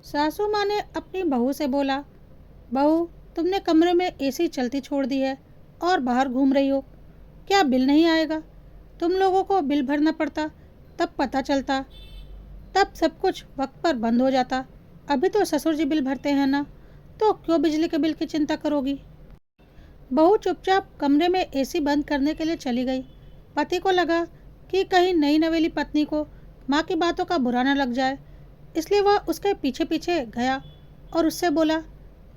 सासू माँ ने अपनी बहू से बोला, बहू, तुमने कमरे में एसी चलती छोड़ दी है और बाहर घूम रही हो। क्या बिल नहीं आएगा? तुम लोगों को बिल भरना पड़ता, तब पता चलता, तब सब कुछ वक्त पर बंद हो जाता। अभी तो ससुर जी बिल भरते हैं ना, तो क्यों बिजली के बिल की चिंता करोगी? बहू चुपचाप कमरे में एसी बंद करने के लिए चली गई। पति को लगा कि कहीं नई नवेली पत्नी को माँ की बातों का बुरा न लग जाए, इसलिए वह उसके पीछे पीछे गया और उससे बोला,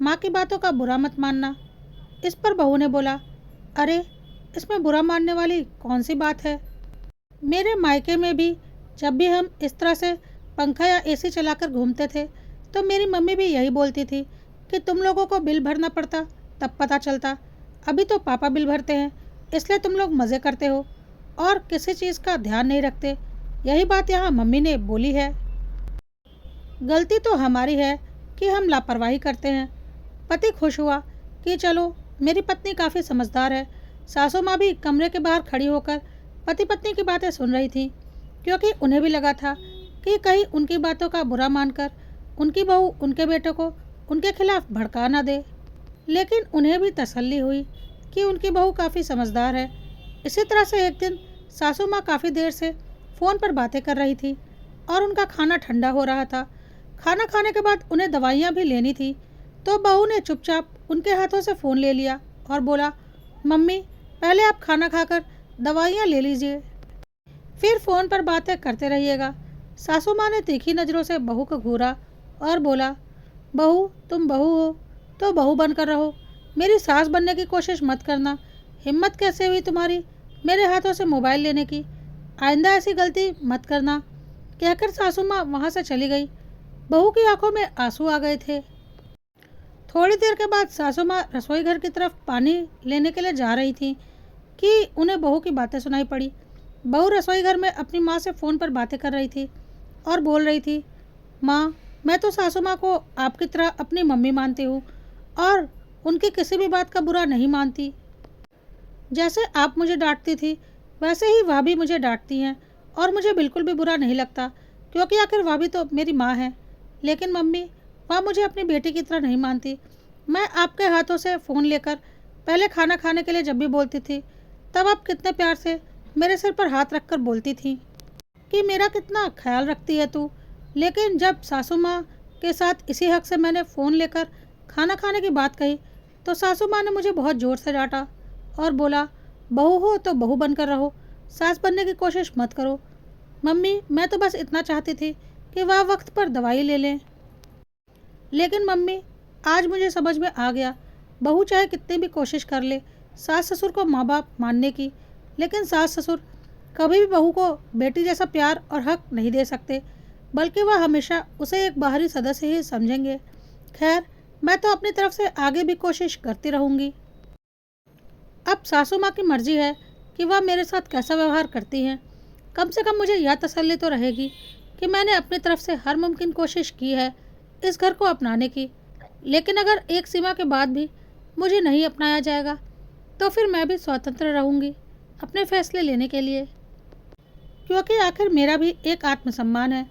माँ की बातों का बुरा मत मानना। इस पर बहू ने बोला, अरे, इसमें बुरा मानने वाली कौन सी बात है? मेरे मायके में भी जब भी हम इस तरह से पंखा या एसी चलाकर घूमते थे, तो मेरी मम्मी भी यही बोलती थी कि तुम लोगों को बिल भरना पड़ता, तब पता चलता। अभी तो पापा बिल भरते हैं, इसलिए तुम लोग मज़े करते हो और किसी चीज़ का ध्यान नहीं रखते। यही बात यहाँ मम्मी ने बोली है। गलती तो हमारी है कि हम लापरवाही करते हैं। पति खुश हुआ कि चलो, मेरी पत्नी काफ़ी समझदार है। सासू माँ भी कमरे के बाहर खड़ी होकर पति पत्नी की बातें सुन रही थी, क्योंकि उन्हें भी लगा था कि कहीं उनकी बातों का बुरा मानकर उनकी बहू उनके बेटे को उनके खिलाफ भड़का ना दे। लेकिन उन्हें भी तसल्ली हुई कि उनकी बहू काफ़ी समझदार है। इसी तरह से एक दिन सासू माँ काफ़ी देर से फ़ोन पर बातें कर रही थी और उनका खाना ठंडा हो रहा था। खाना खाने के बाद उन्हें दवाइयाँ भी लेनी थी, तो बहू ने चुपचाप उनके हाथों से फ़ोन ले लिया और बोला, मम्मी, पहले आप खाना खाकर दवाइयाँ ले लीजिए, फिर फ़ोन पर बातें करते रहिएगा। सासू माँ ने तीखी नज़रों से बहू को घूरा और बोला, बहू, तुम बहू हो तो बहू बनकर रहो, मेरी सास बनने की कोशिश मत करना। हिम्मत कैसे हुई तुम्हारी मेरे हाथों से मोबाइल लेने की? आइंदा ऐसी गलती मत करना। कहकर सासू माँ वहाँ से चली गई। बहू की आंखों में आंसू आ गए थे। थोड़ी देर के बाद सासू माँ रसोई घर की तरफ पानी लेने के लिए जा रही थी कि उन्हें बहू की बातें सुनाई पड़ी। बहू रसोई घर में अपनी माँ से फ़ोन पर बातें कर रही थी और बोल रही थी, माँ, मैं तो सासू माँ को आपकी तरह अपनी मम्मी मानती हूँ और उनकी किसी भी बात का बुरा नहीं मानती। जैसे आप मुझे डांटती थी, वैसे ही वह भी मुझे डांटती हैं और मुझे बिल्कुल भी बुरा नहीं लगता, क्योंकि आखिर वह भी तो मेरी माँ है। लेकिन मम्मी, वह मुझे अपनी बेटी की तरह नहीं मानती। मैं आपके हाथों से फ़ोन लेकर पहले खाना खाने के लिए जब भी बोलती थी, तब आप कितने प्यार से मेरे सिर पर हाथ रखकर बोलती थी कि मेरा कितना ख्याल रखती है तू। लेकिन जब सासू माँ के साथ इसी हक से मैंने फ़ोन लेकर खाना खाने की बात कही, तो सासू माँ ने मुझे बहुत ज़ोर से डांटा और बोला, बहू हो तो बहू बनकर रहो, सास बनने की कोशिश मत करो। मम्मी, मैं तो बस इतना चाहती थी कि वह वक्त पर दवाई ले लें। लेकिन मम्मी, आज मुझे समझ में आ गया, बहू चाहे कितनी भी कोशिश कर ले सास ससुर को माँ बाप मानने की, लेकिन सास ससुर कभी भी बहू को बेटी जैसा प्यार और हक नहीं दे सकते, बल्कि वह हमेशा उसे एक बाहरी सदस्य ही समझेंगे। खैर, मैं तो अपनी तरफ से आगे भी कोशिश करती रहूँगी। अब सासू माँ की मर्जी है कि वह मेरे साथ कैसा व्यवहार करती हैं। कम से कम मुझे यह तसल्ली तो रहेगी कि मैंने अपनी तरफ से हर मुमकिन कोशिश की है इस घर को अपनाने की। लेकिन अगर एक सीमा के बाद भी मुझे नहीं अपनाया जाएगा, तो फिर मैं भी स्वतंत्र रहूँगी अपने फैसले लेने के लिए, क्योंकि आखिर मेरा भी एक आत्मसम्मान है।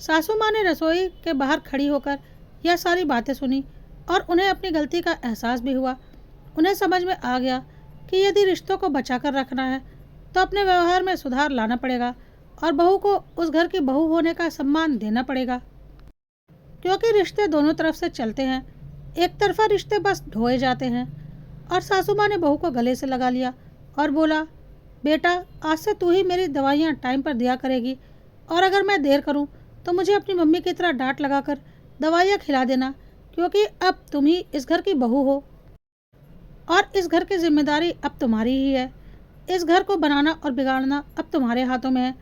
सासू माँ ने रसोई के बाहर खड़ी होकर यह सारी बातें सुनी और उन्हें अपनी गलती का एहसास भी हुआ। उन्हें समझ में आ गया कि यदि रिश्तों को बचाकर रखना है, तो अपने व्यवहार में सुधार लाना पड़ेगा और बहू को उस घर की बहू होने का सम्मान देना पड़ेगा, क्योंकि रिश्ते दोनों तरफ से चलते हैं। एक तरफा रिश्ते बस ढोए जाते हैं। और सासू माँ ने बहू को गले से लगा लिया और बोला, बेटा, आज से तू ही मेरी दवाइयाँ टाइम पर दिया करेगी, और अगर मैं देर करूँ तो मुझे अपनी मम्मी की तरह डांट लगाकर दवाइयाँ खिला देना, क्योंकि अब तुम ही इस घर की बहू हो और इस घर की जिम्मेदारी अब तुम्हारी ही है। इस घर को बनाना और बिगाड़ना अब तुम्हारे हाथों में है।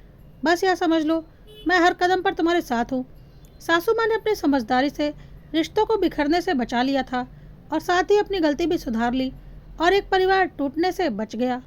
बस यह समझ लो, मैं हर कदम पर तुम्हारे साथ हूँ। सासू माँ ने अपनी समझदारी से रिश्तों को बिखरने से बचा लिया था और साथ ही अपनी गलती भी सुधार ली और एक परिवार टूटने से बच गया।